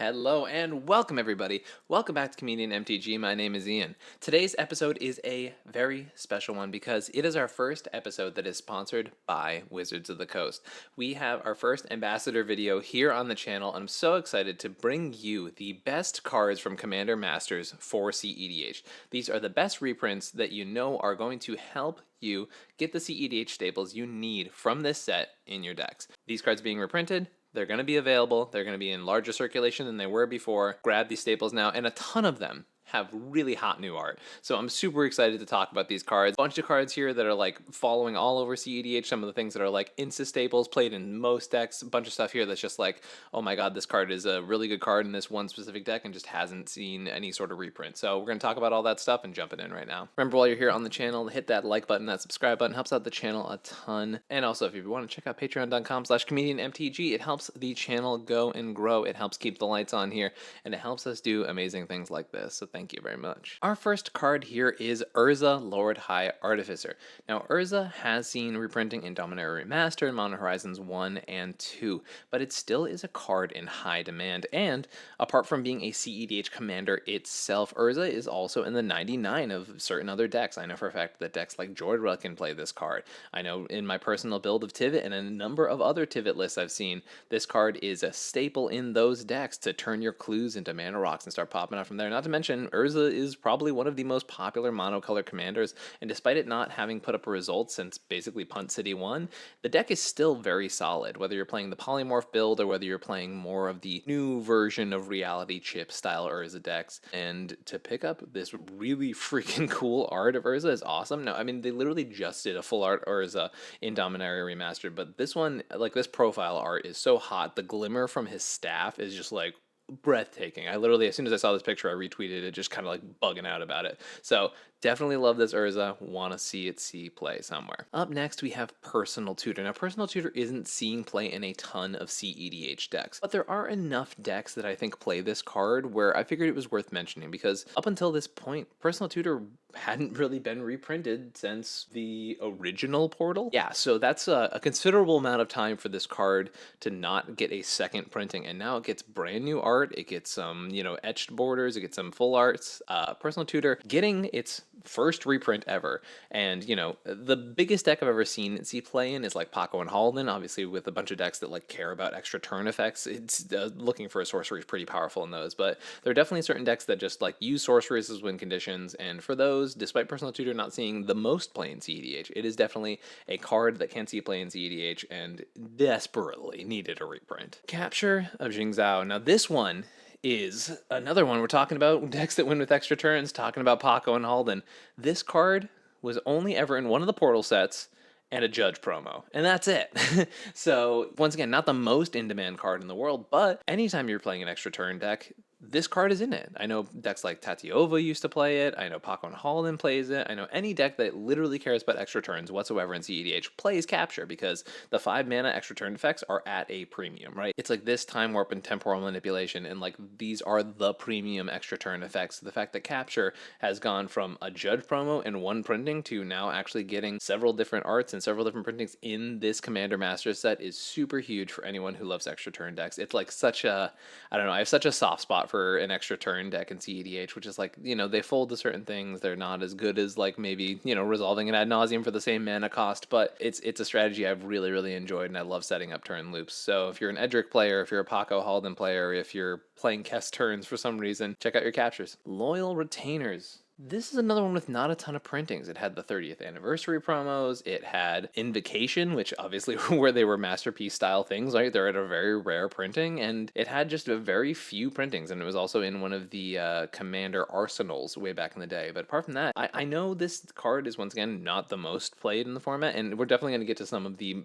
Hello and welcome everybody. Welcome back to Comedian MTG. My name is Ian. Today's episode is a very special one because it is our first episode that is sponsored by Wizards of the Coast. We have our first ambassador video here on the channel and I'm so excited to bring you the best cards from Commander Masters for cEDH. These are the best reprints that you know are going to help you get the cEDH staples you need from this set in your decks. These cards being reprinted, they're going to be available. They're going to be in larger circulation than they were before. Grab these staples now, and a ton of them have really hot new art. So I'm super excited to talk about these cards. A bunch of cards here that are like following all over cEDH. Some of the things that are like insta staples played in most decks. A bunch of stuff here that's just like, oh my god, this card is a really good card in this one specific deck and just hasn't seen any sort of reprint. So we're going to talk about all that stuff and jump it in right now. Remember, while you're here on the channel, hit that like button, that subscribe button. Helps out the channel a ton. And also, if you want to check out patreon.com/comedianmtg, it helps the channel go and grow. It helps keep the lights on here, and it helps us do amazing things like this. So thank you very much. Our first card here is Urza, Lord High Artificer. Now, Urza has seen reprinting in Dominaria Remastered, Modern Horizons 1 and 2, but it still is a card in high demand, and apart from being a cEDH commander itself, Urza is also in the 99 of certain other decks. I know for a fact that decks like Jordra can play this card. I know in my personal build of Tivit and a number of other Tivit lists I've seen, this card is a staple in those decks to turn your clues into mana rocks and start popping out from there. Not to mention, Urza is probably one of the most popular monocolor commanders, and despite it not having put up a result since basically Punt City 1, the deck is still very solid, whether you're playing the polymorph build or whether you're playing more of the new version of reality chip style Urza decks. And to pick up this really freaking cool art of Urza is awesome. Now, I mean, they literally just did a full art Urza in Dominaria Remastered, but this one, like this profile art is so hot. The glimmer from his staff is just like breathtaking. I literally, as soon as I saw this picture, I retweeted it, just kind of like bugging out about it. So definitely love this Urza. Want to see it see play somewhere. Up next, we have Personal Tutor. Now, Personal Tutor isn't seeing play in a ton of cEDH decks, but there are enough decks that I think play this card where I figured it was worth mentioning because up until this point, Personal Tutor hadn't really been reprinted since the original Portal. Yeah, so that's a considerable amount of time for this card to not get a second printing, and now it gets brand new art. It gets some, etched borders. It gets some full arts. Personal Tutor getting its first reprint ever, and the biggest deck I've ever seen it see play in is like Paco and Halden, obviously with a bunch of decks that like care about extra turn effects. It's looking for a sorcery is pretty powerful in those, but there are definitely certain decks that just like use sorceries as win conditions, and for those, despite Personal Tutor not seeing the most play in cEDH, it is definitely a card that can see play in cEDH and desperately needed a reprint. Capture of Jingzhou. Now this one is another one. We're talking about decks that win with extra turns, talking about Paco and Halden. This card was only ever in one of the Portal sets and a Judge promo, and that's it. So once again, not the most in-demand card in the world, but anytime you're playing an extra turn deck, this card is in it. I know decks like Tatiova used to play it. I know Paco and Halden plays it. I know any deck that literally cares about extra turns whatsoever in cEDH plays Capture because the 5 mana extra turn effects are at a premium, right? It's like this Time Warp and Temporal Manipulation, and like these are the premium extra turn effects. The fact that Capture has gone from a Judge promo and one printing to now actually getting several different arts and several different printings in this Commander Masters set is super huge for anyone who loves extra turn decks. It's like such a, I don't know, I have such a soft spot for an extra turn deck in cEDH, which is like, they fold to certain things. They're not as good as like maybe, resolving an ad nauseum for the same mana cost, but it's a strategy I've really, really enjoyed, and I love setting up turn loops. So if you're an Edric player, if you're a Paco Halden player, if you're playing Kess turns for some reason, check out your captures. Loyal Retainers. This is another one with not a ton of printings. It had the 30th anniversary promos. It had Invocation, which obviously where they were masterpiece style things, right? They're at a very rare printing, and it had just a very few printings, and it was also in one of the Commander Arsenals way back in the day. But apart from that, I know this card is once again not the most played in the format, and we're definitely going to get to some of the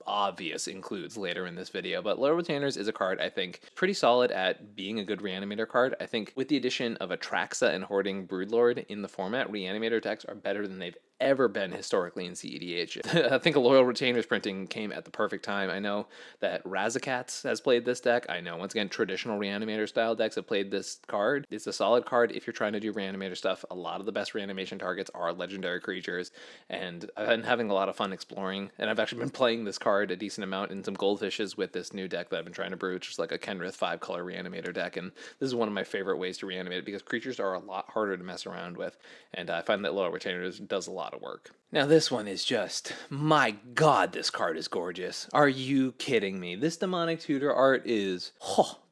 obvious includes later in this video. But Loyal Retainers is a card I think pretty solid at being a good reanimator card. I think with the addition of Atraxa and Hoarding Broodlord in the format, reanimator decks are better than they've ever been historically in cEDH. I think a Loyal Retainer's printing came at the perfect time. I know that Razakats has played this deck. I know, once again, traditional Reanimator style decks have played this card. It's a solid card if you're trying to do Reanimator stuff. A lot of the best reanimation targets are legendary creatures, and I've been having a lot of fun exploring, and I've actually been playing this card a decent amount in some Goldfishes with this new deck that I've been trying to brew, which is like a Kenrith 5-color Reanimator deck, and this is one of my favorite ways to reanimate it because creatures are a lot harder to mess around with, and I find that Loyal Retainer does a lot of work. Now this one is just, my god, this card is gorgeous. Are you kidding me? This Demonic Tutor art is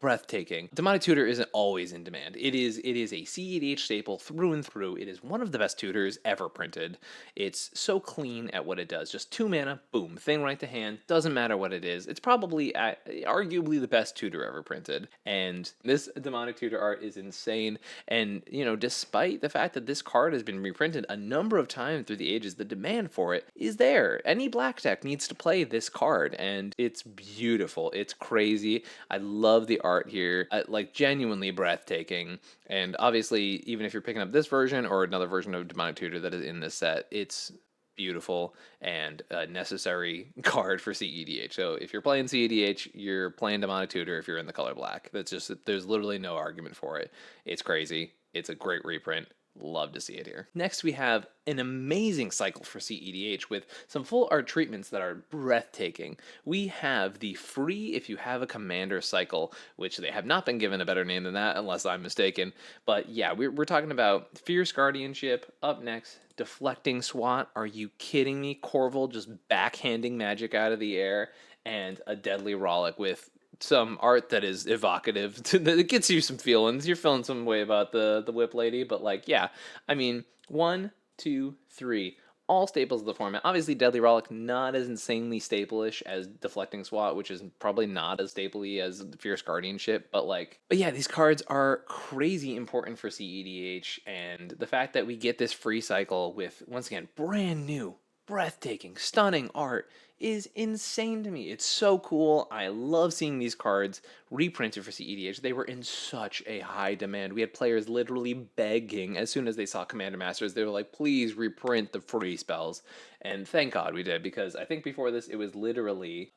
breathtaking. Demonic Tutor isn't always in demand. It is a cEDH staple through and through. It is one of the best tutors ever printed. It's so clean at what it does. Just 2 mana, boom, thing right to hand. Doesn't matter what it is. It's probably arguably the best tutor ever printed. And this Demonic Tutor art is insane. And, you know, despite the fact that this card has been reprinted a number of times through the ages, the demand for it is there. Any black deck needs to play this card, and it's beautiful. It's crazy. I love the art here, like genuinely breathtaking. And obviously, even if you're picking up this version or another version of Demonic Tutor that is in this set, it's beautiful and a necessary card for cEDH. So if you're playing cEDH, you're playing Demonic Tutor if you're in the color black. That's just, there's literally no argument for it. It's crazy. It's a great reprint. Love to see it here. Next, we have an amazing cycle for cEDH with some full art treatments that are breathtaking. We have the free if you have a commander cycle, which they have not been given a better name than that unless I'm mistaken. But yeah, we're talking about Fierce Guardianship. Up next, Deflecting Swat. Are you kidding me? Corval just backhanding magic out of the air, and a Deadly Rollick with some art that is evocative. It gets you some feelings. You're feeling some way about the Whip Lady, but like, yeah, I mean, 1, 2, 3, all staples of the format. Obviously, Deadly Rollick not as insanely staple-ish as Deflecting Swat, which is probably not as stapley as Fierce Guardianship, but yeah, these cards are crazy important for cEDH, and the fact that we get this free cycle with, once again, brand new, breathtaking, stunning art is insane to me. It's so cool. I love seeing these cards reprinted for cEDH. They were in such a high demand. We had players literally begging as soon as they saw Commander Masters. They were like, please reprint the free spells. And thank God we did, because I think before this it was literally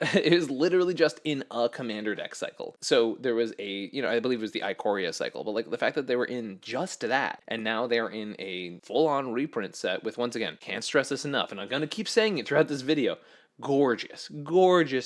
just in a commander deck cycle. So there was a, I believe it was the Ikoria cycle, but like the fact that they were in just that, and now they're in a full-on reprint set with, once again, can't stress this enough, and I'm gonna keep saying it throughout this video, gorgeous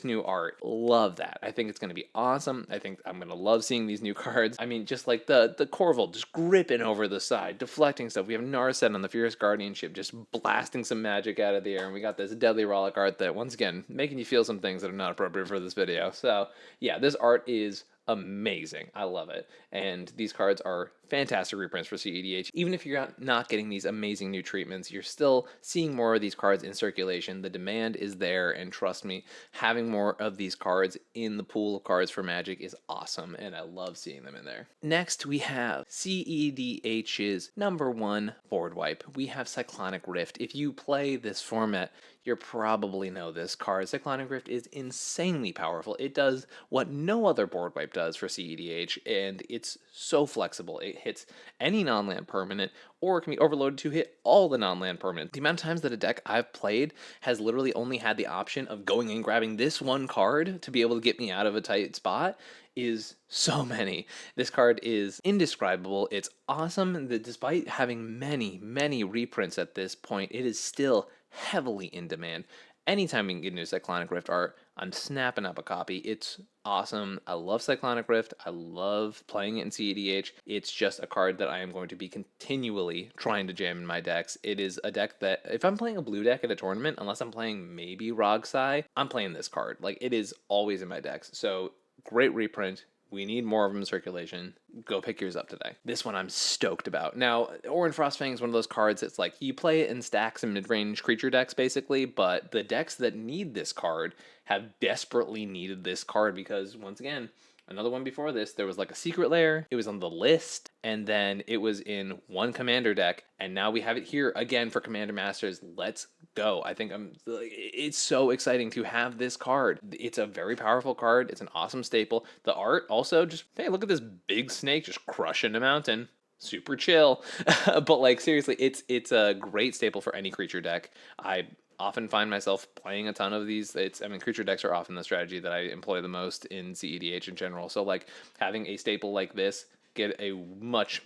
new art. Love that. I think it's going to be awesome. I think I'm going to love seeing these new cards. I mean, just like the Corval just gripping over the side, deflecting stuff. We have Narset on the Fierce Guardianship just blasting some magic out of the air, and we got this Deadly Rollick art that, once again, making you feel some things that are not appropriate for this video. So yeah, this art is amazing. I love it. And these cards are fantastic reprints for cEDH. Even if you're not getting these amazing new treatments, you're still seeing more of these cards in circulation. The demand is there, and trust me, having more of these cards in the pool of cards for Magic is awesome, and I love seeing them in there. Next, we have cEDH's #1 board wipe. We have Cyclonic Rift. If you play this format, you probably know this card. Cyclonic Rift is insanely powerful. It does what no other board wipe does for cEDH, and it's so flexible. It hits any non-land permanent, or it can be overloaded to hit all the non-land permanent. The amount of times that a deck I've played has literally only had the option of going and grabbing this one card to be able to get me out of a tight spot is so many. This card is indescribable. It's awesome that despite having many reprints at this point, it is still heavily in demand. Anytime we can get new Cyclonic Rift art, I'm snapping up a copy. It's awesome. I love Cyclonic Rift. I love playing it in cEDH. It's just a card that I am going to be continually trying to jam in my decks. It is a deck that, if I'm playing a blue deck at a tournament, unless I'm playing maybe Rogsai, I'm playing this card. Like, it is always in my decks. So, great reprint. We need more of them in circulation. Go pick yours up today. This one I'm stoked about. Now, Oren Frostfang is one of those cards that's like, you play it in stacks and mid-range creature decks, basically, but the decks that need this card have desperately needed this card because, once again, another one before this, there was like a Secret Lair, it was on the list, and then it was in one commander deck, and now we have it here again for Commander Masters. Let's go. I think it's so exciting to have this card. It's a very powerful card. It's an awesome staple. The art also just, hey, look at this big snake just crushing a mountain. super chill. But like seriously, it's a great staple for any creature deck. I often find myself playing a ton of these. Creature decks are often the strategy that I employ the most in cEDH in general. So like having a staple like this get a much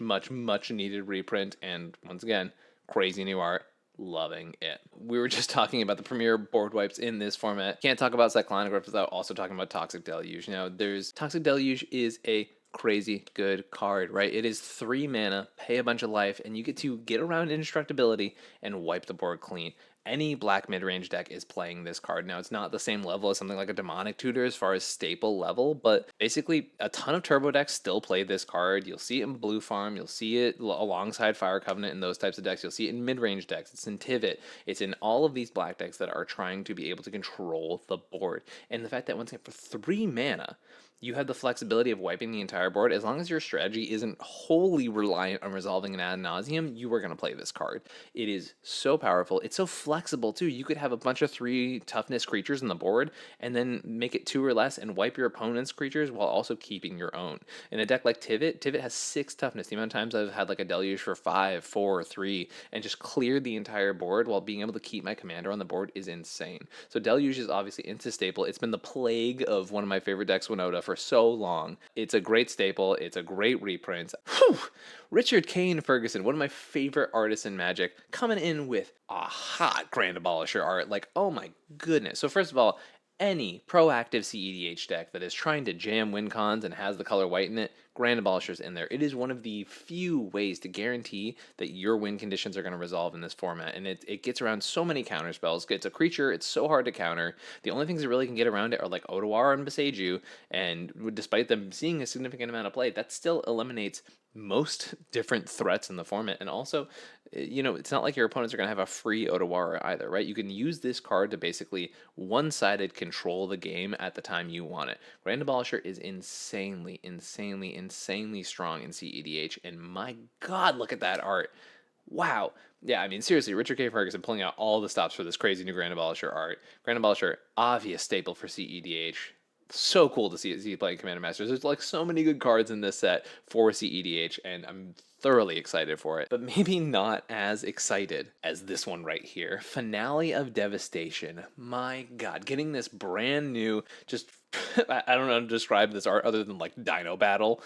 needed reprint, and once again, crazy new art. Loving it. We were just talking about the premier board wipes in this format. Can't talk about Cyclonic Rift without also talking about Toxic Deluge. Now, there's Toxic Deluge is a crazy good card, right? It is 3 mana, pay a bunch of life, and you get to get around indestructibility and wipe the board clean. Any black mid-range deck is playing this card. Now, it's not the same level as something like a Demonic Tutor as far as staple level, but basically a ton of turbo decks still play this card. You'll see it in Blue Farm. You'll see it alongside Fire Covenant and those types of decks. You'll see it in mid-range decks. It's in Tivit. It's in all of these black decks that are trying to be able to control the board. And the fact that once again, for 3 mana, you have the flexibility of wiping the entire board. As long as your strategy isn't wholly reliant on resolving an ad nauseum, you are going to play this card. It is so powerful. It's so flexible too. You could have a bunch of 3 toughness creatures on the board and then make it 2 or less and wipe your opponent's creatures while also keeping your own. In a deck like Tivit has 6 toughness. The amount of times I've had like a Deluge for 5, 4, 3 and just cleared the entire board while being able to keep my commander on the board is insane. So Deluge is obviously into staple. It's been the plague of one of my favorite decks, Winota, for so long. It's a great staple. It's a great reprint. Whew! Richard K Ferguson, one of my favorite artists in Magic, coming in with a hot Grand Abolisher art. Like, oh my goodness. So first of all, any proactive cEDH deck that is trying to jam win cons and has the color white in it, Grand Abolisher's in there. It is one of the few ways to guarantee that your win conditions are going to resolve in this format, and it gets around so many counter spells. It's a creature, it's so hard to counter. The only things that really can get around it are like Otawara and Beseiju, and despite them seeing a significant amount of play, that still eliminates most different threats in the format. And also, it's not like your opponents are going to have a free Otawara either, right? You can use this card to basically one-sided control the game at the time you want it. Grand Abolisher is insanely strong in cEDH, and my god, look at that art. Wow. Yeah, I mean, seriously, Richard K. Ferguson pulling out all the stops for this crazy new Grand Abolisher art. Grand Abolisher, obvious staple for cEDH. So cool to see playing Commander Masters. There's like so many good cards in this set for cEDH, and I'm thoroughly excited for it. But maybe not as excited as this one right here. Finale of Devastation. My god, getting this brand new, just I don't know how to describe this art other than like Dino Battle.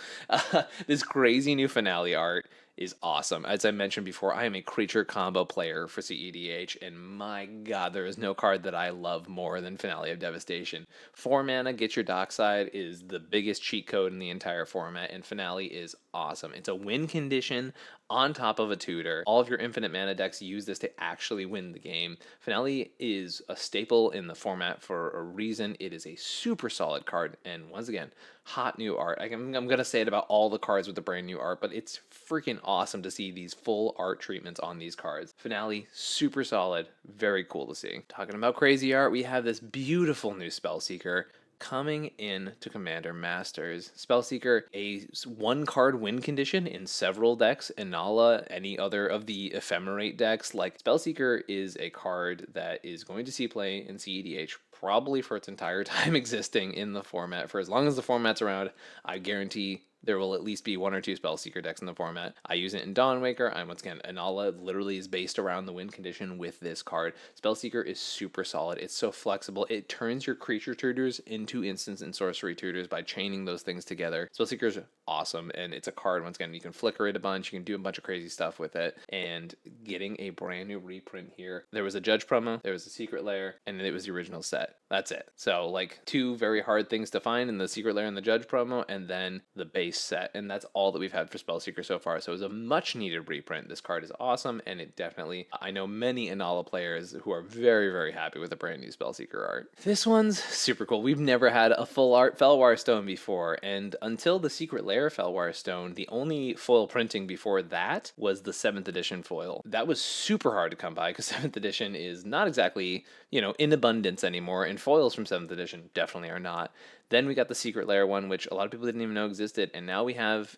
This crazy new finale art is awesome. As I mentioned before, I am a creature combo player for cEDH, and my god, there is no card that I love more than Finale of Devastation. 4 mana, get your dockside is the biggest cheat code in the entire format, and Finale is awesome. It's a win condition on top of a tutor. All of your infinite mana decks use this to actually win the game. Finale is a staple in the format for a reason. It is a super solid card, and once again, hot new art. I'm going to say it about all the cards with the brand new art, but it's freaking awesome to see these full art treatments on these cards. Finale, super solid, very cool to see. Talking about crazy art, we have this beautiful new Spellseeker coming in to Commander Masters. Spellseeker, a 1-card win condition in several decks. Inala, any other of the ephemerate decks. Like, Spellseeker is a card that is going to see play in cEDH probably for its entire time existing in the format. For as long as the format's around, I guarantee there will at least be 1 or 2 Spellseeker decks in the format. I use it in Dawnwaker. Once again, Inala literally is based around the win condition with this card. Spellseeker is super solid. It's so flexible. It turns your creature tutors into instants and sorcery tutors by chaining those things together. Spellseeker is awesome, and it's a card, once again, you can flicker it a bunch, you can do a bunch of crazy stuff with it, and getting a brand new reprint here. There was a Judge promo, there was a Secret Lair, and it was the original set. That's it. So, like, 2 very hard things to find in the Secret Lair and the Judge promo, and then the base set, and that's all that we've had for Spellseeker so far. So it was a much needed reprint. This card is awesome, and it definitely, I know many Inala players who are very happy with the brand new Spellseeker art. This one's super cool. We've never had a full art Felwar Stone before, and until the Secret Lair Felwar Stone, the only foil printing before that was the 7th edition foil. That was super hard to come by because 7th edition is not exactly, in abundance anymore, and foils from 7th edition definitely are not. Then we got the Secret Lair one, which a lot of people didn't even know existed, and now we have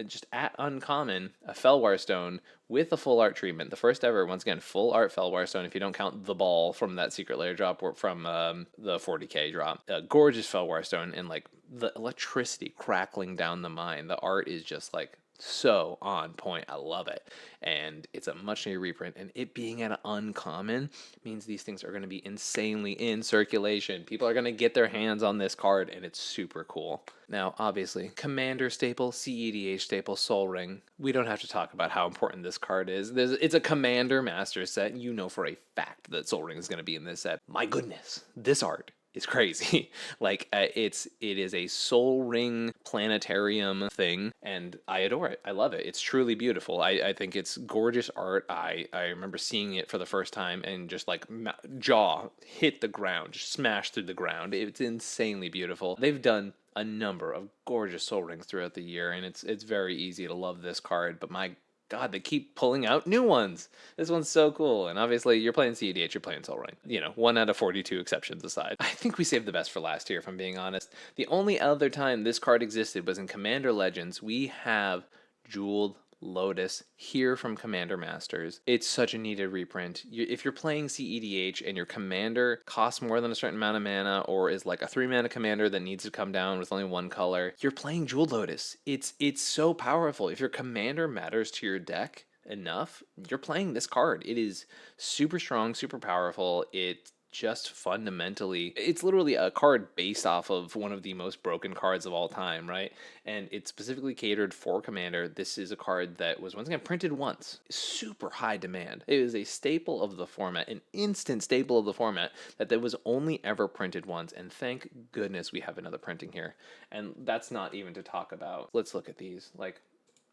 just at uncommon, a Felwar Stone with a full art treatment. The first ever, once again, full art Felwar Stone, if you don't count the ball from that Secret Lair drop or from the 40k drop. A gorgeous Felwar Stone, and like the electricity crackling down the mine. The art is just like so on point. I love it. And it's a much needed reprint, and it being an uncommon means these things are going to be insanely in circulation. People are going to get their hands on this card, and it's super cool. Now, obviously, Commander staple, cEDH staple, Soul Ring. We don't have to talk about how important this card is. It's a Commander Masters set. You know for a fact that Soul Ring is going to be in this set. My goodness, this art is crazy. Like, it is a Soul Ring planetarium thing, and I adore it. I love it. It's truly beautiful. I think it's gorgeous art. I remember seeing it for the first time and just like jaw hit the ground, just smashed through the ground. It's insanely beautiful. They've done a number of gorgeous Soul Rings throughout the year, and it's very easy to love this card, but my God, they keep pulling out new ones. This one's so cool. And obviously, you're playing cEDH, you're playing Soul Ring. You know, 1 out of 42 exceptions aside. I think we saved the best for last here, if I'm being honest. The only other time this card existed was in Commander Legends. We have Jeweled Lotus here from Commander Masters. It's such a needed reprint. If you're playing cEDH and your commander costs more than a certain amount of mana, or is like a 3-mana commander that needs to come down with only 1 color, you're playing Jeweled Lotus. It's so powerful. If your commander matters to your deck enough, you're playing this card. It is super strong, super powerful. It just fundamentally, it's literally a card based off of one of the most broken cards of all time, right? And it's specifically catered for Commander. This is a card that was once again printed once. Super high demand. It is a staple of the format, an instant staple of the format that was only ever printed once, and thank goodness we have another printing here. And that's not even to talk about. Let's look at these. Like,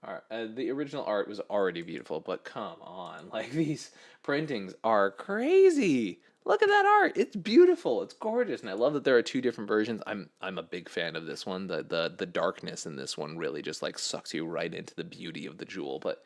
the original art was already beautiful, but come on, like, these printings are crazy. Look at that art. It's beautiful. It's gorgeous. And I love that there are 2 different versions. I'm a big fan of this one. The darkness in this one really just like sucks you right into the beauty of the jewel. But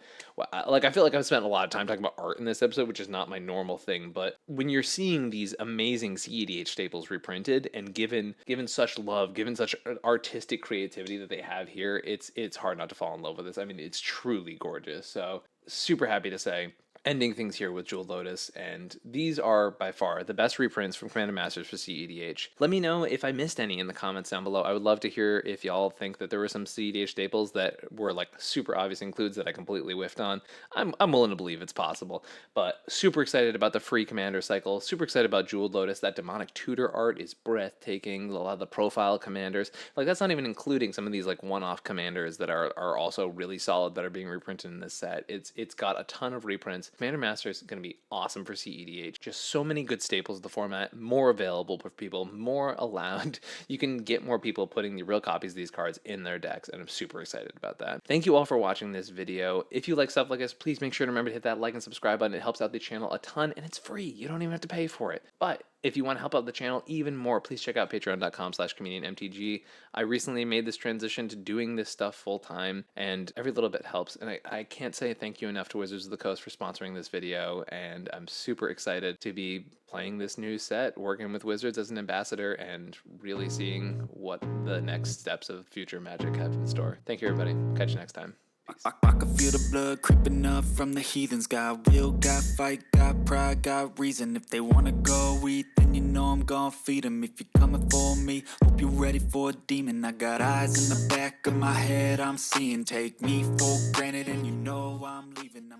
I feel like I've spent a lot of time talking about art in this episode, which is not my normal thing. But when you're seeing these amazing cEDH staples reprinted and given such love, given such artistic creativity that they have here, it's hard not to fall in love with this. I mean, it's truly gorgeous. So super happy to say, ending things here with Jeweled Lotus, and these are by far the best reprints from Commander Masters for cEDH. Let me know if I missed any in the comments down below. I would love to hear if y'all think that there were some cEDH staples that were like super obvious includes that I completely whiffed on. I'm willing to believe it's possible, but super excited about the free Commander cycle, super excited about Jeweled Lotus. That demonic Tutor art is breathtaking. A lot of the profile commanders, like that's not even including some of these like one-off commanders that are also really solid that are being reprinted in this set. It's got a ton of reprints. Commander Masters is going to be awesome for cEDH. Just so many good staples of the format, more available for people, more allowed. You can get more people putting the real copies of these cards in their decks, and I'm super excited about that. Thank you all for watching this video. If you like stuff like this, please make sure to remember to hit that like and subscribe button. It helps out the channel a ton, and it's free. You don't even have to pay for it. But if you want to help out the channel even more, please check out patreon.com/comedianmtg. I recently made this transition to doing this stuff full time, and every little bit helps. And I can't say thank you enough to Wizards of the Coast for sponsoring this video, and I'm super excited to be playing this new set, working with Wizards as an ambassador, and really seeing what the next steps of future Magic have in store. Thank you, everybody. Catch you next time. I can feel the blood creeping up from the heathens. Got will, got fight, got pride, got reason. If they wanna go eat, then you know I'm gonna feed them. If you're coming for me, hope you're ready for a demon. I got eyes in the back of my head, I'm seeing. Take me for granted and you know I'm leaving.